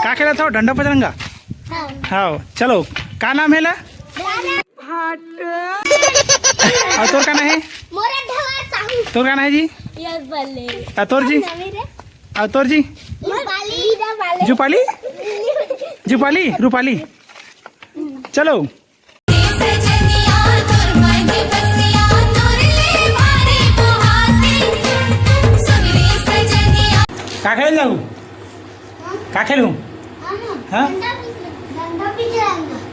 क्या खेला था डंडा पचरंगा? हाँ चलो क्या नाम है ला? और तोर का ना है? तोर का ना है जी? तोर जी? और तोर जी? जुपाली जुपाली रूपाली। चलो क्या खेल जाऊँ? क्या खेलूँ? हाँ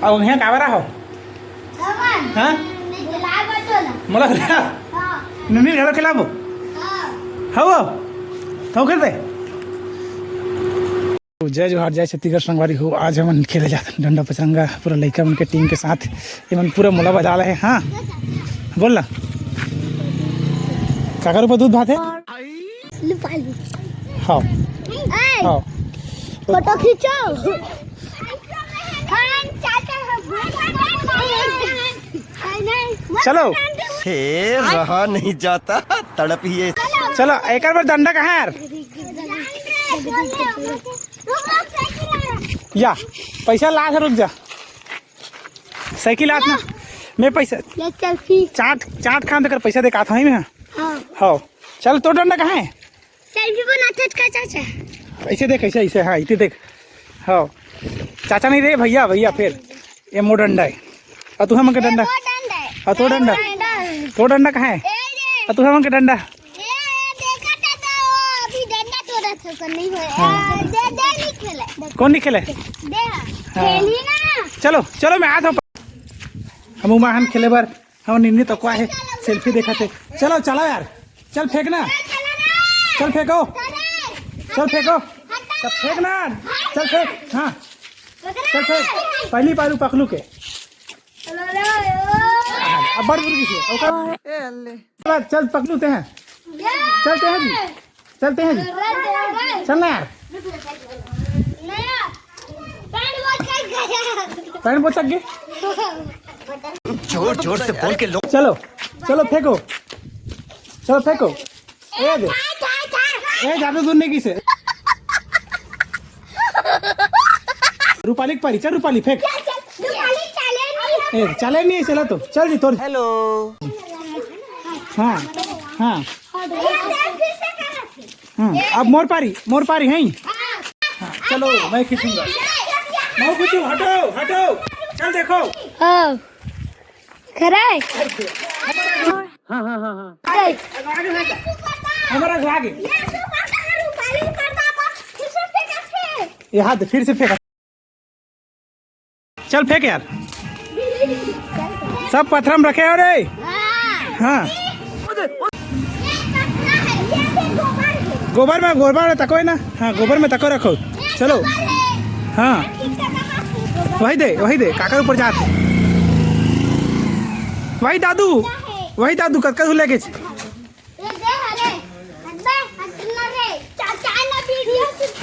और यहाँ कावरा हो? हाँ मला मम्मी घर खिलाबो हाँ तो खेलते जय जोहार जय छत्तीसगढ़ संगवारी हो। आज हम खेले जाते डंडा पचरंगा पूरा लड़का उनके टीम के साथ ये पूरा मोला बजा रहे हैं। हाँ बोल ना काका रूपा दूध भात है। हाँ हाँ फोटो खींचो। चलो रहा नहीं जाता तड़प ही है। चलो एक बार डंडा कहाँ यार या पैसा ला रुक जा साइकिल आत ना मैं पैसा चाट खान देकर पैसा देख आता हूँ मैं। हाँ चल तो डंडा कहाँ है? सेल्फी बनाते का चाचा ऐसे देख ऐसे ऐसे हाँ इतने देख। हाँ चाचा नहीं रे भैया भैया फिर ये मो डंडा है और तू हम के डंडा और तो डंडा कहाँ है? और तू हम के डंडा कौन नहीं खेले? चलो चलो मैं आता हूँ हम उमा हम खेले बार हम निन्नी तो है सेल्फी देखा थे। चलो चलो यार चल फेंकना चल फेंको चल फेंको चल फेंकना चल फेंक। हाँ चल फेंक पहली पारू पकलू के अब बड़ बुर्गी से चल पकलूते हैं चलते हैं जी चलते हैं जी चलना यार पैंट बोचक गए जोर जोर से बोल के लोग। चलो चलो फेंको चलो फेंको ए दे ए ज्यादा दूर नहीं किसे रूपाली पारी चल रूपाली फेंक चले नहीं चला तो चल जी तोर। हेलो हाँ हाँ अब मोर पारी है। हाँ चलो मैं खींचूंगा मैं खींचू हटो हटो चल देखो। हाँ खराय हाँ हाँ हाँ हाँ हमारा आगे ये हाथ फिर से फेंका चल फेंक यार सब पत्थर में रखे हो रे। हाँ गोबर तको है ना। हाँ गोबर में तको रखो चलो। हाँ वही दे काकर ऊपर जाते वही दादू कतका झूले के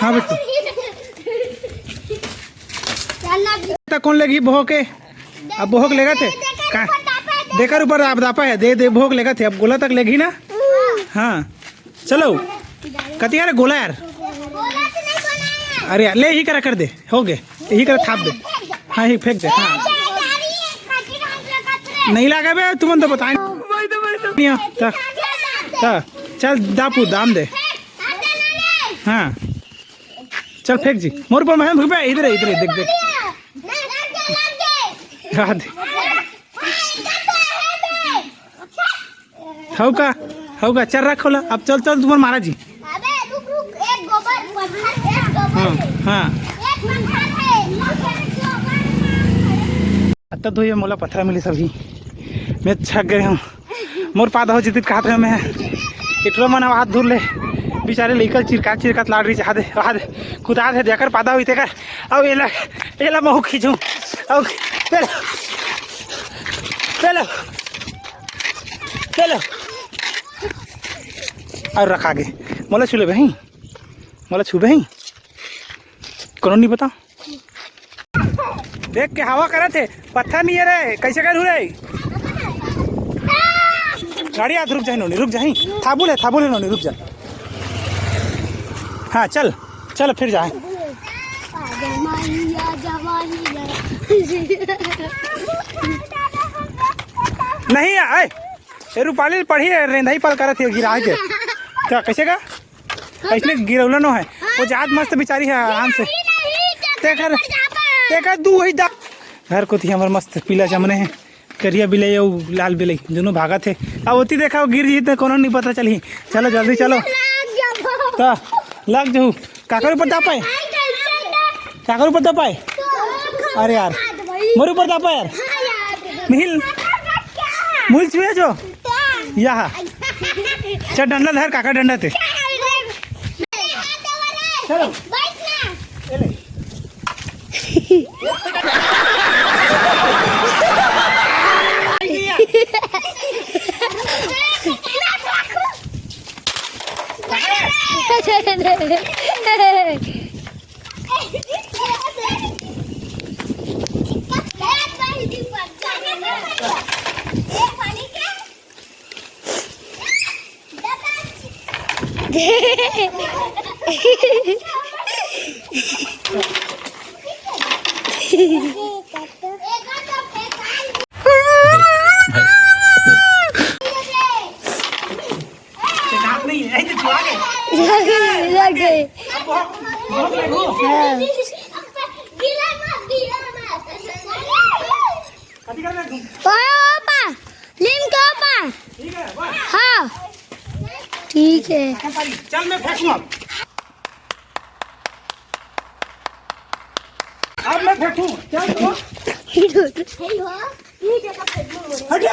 हाँ बेटा कौन लेगी भोग के अब भोग लेगा थे देकर ऊपर आप दापा है दे भोग लेगा थे अब गोला तक लेगी ना। हाँ चलो कती यार गोला यार अरे ले ही करा कर दे हो गए यही कर थाप दे। हाँ ही फेंक दे। हाँ नहीं लगा बे तुम तो बताए चल दापू दाम दे। हाँ चल फेंक जी मोर पर मैं भूपे इधर देख हाँ दे होगा चल रखो ला अब चल तुम्हार मारा जी। हाँ हाँ तब तो ये मोला पत्थर मिली सभी मैं छक गए हूँ मोर पादा हो जितित कहा था मैं इटलो मन हाथ धुर ले बेचारे लेकर चिरका लाड़ रही चाह दे कुदा दे देकर पादा हुई तेकर अब एला महू खींचूँ अब चलो और रखा गे मोला छूले भाई मोला छू भाई कौन नहीं बता देख के हवा करे थे पत्थर नहीं है रे कैसे कर रे गाड़ी हाथ रुक जाए थाबुल है नोनी रुक जा। हाँ चल फिर जाए नहीं आए ये रूपाली पढ़ी है रेंधाई पाल करा थी गिरा के क्या कैसे का ऐसने गिरौला नो है वो जात मस्त बेचारी है आराम से तेकर दू है घर को थी हमार मस्त पीला चमने हैं करिया बिलई और लाल बिलई दोनों भागा थे अब होती देखा गिर जी तो कोनो नहीं पता चली चलो जल्दी चलो तो लग जाऊ काकर ऊपर दा पाए काकर ऊपर दा पाए अरे यार मोर ऊपर दा पाए यार मिहिल मुल छुए जो यहाँ चल डंडा धर काका डंडा थे चलो नहीं है तो छुआ गए पापा लिम का पापा ठीक है बस हाँ ठीक है चल मैं फेंकूंगा अब मैं फेंकूं चल तो हट जा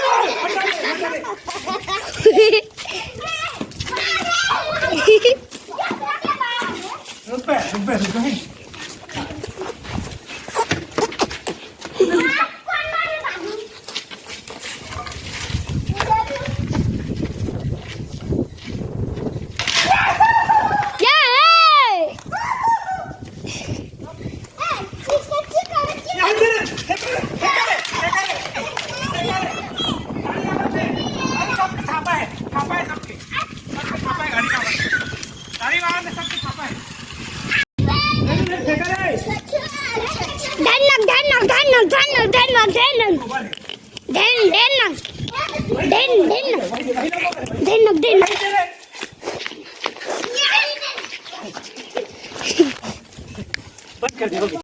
रुक पे बंद कर दे